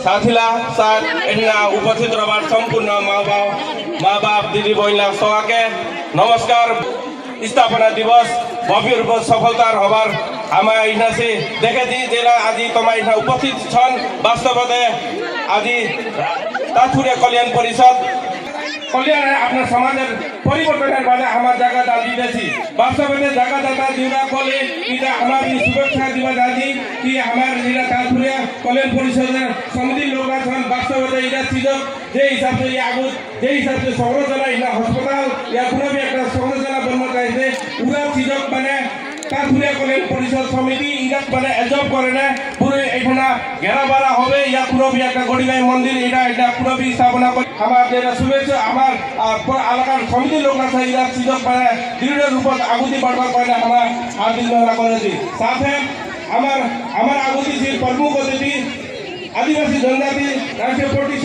साथीला साथ एठिना उपस्थित रहबार सम्पूर्ण माँ बाप दिदी बहिनीलाई सवाके नमस्कार। स्थापना दिवस भव्य रूप सफलता हबार आमा इना से देखे दी जेला आज तमा इना उपस्थित छन्। वास्तवते आज ताथुरे कल्याण परिषद कल्याण आफ्नो समाजের পরিবর্তনের বাদে আমার জায়গা দাল দিতেছি। বাস্তবতে জায়গা দাতা দিবা কলে এটা আমার সুরক্ষা দিবা দাদি কি আমার যেটা তাথুরে কল্যাণ পরিষদের সমিতির লোক আছেন। বাস্তবতে এটা ছিল যে হিসাবে আগত যে হিসাবে সংরচনা এটা হাসপাতাল ইয়া কোনো একটা সংরচনা বন্ধ চাইছে পুরা চিজক মানে তাথুরে কল্যাণ পরিষদ সমিতি এটা মানে এজব করে না পুরো এখানে ঘেরাবাড়া হবে ইয়া পুরো একটা গড়িবাই মন্দির এটা পুরো স্থাপনা করে আমার যেটা শুভেচ্ছা আমার এলাকার সমিতির লোক আছে এরা সুযোগ মানে দৃঢ় রূপত আগুতি বাড়বার করে আমার আদিল করেছি। সাথে আমার আগুতি যে প্রমুখ অতিথি আদিবাসী জনজাতি রাষ্ট্রীয় পার্টি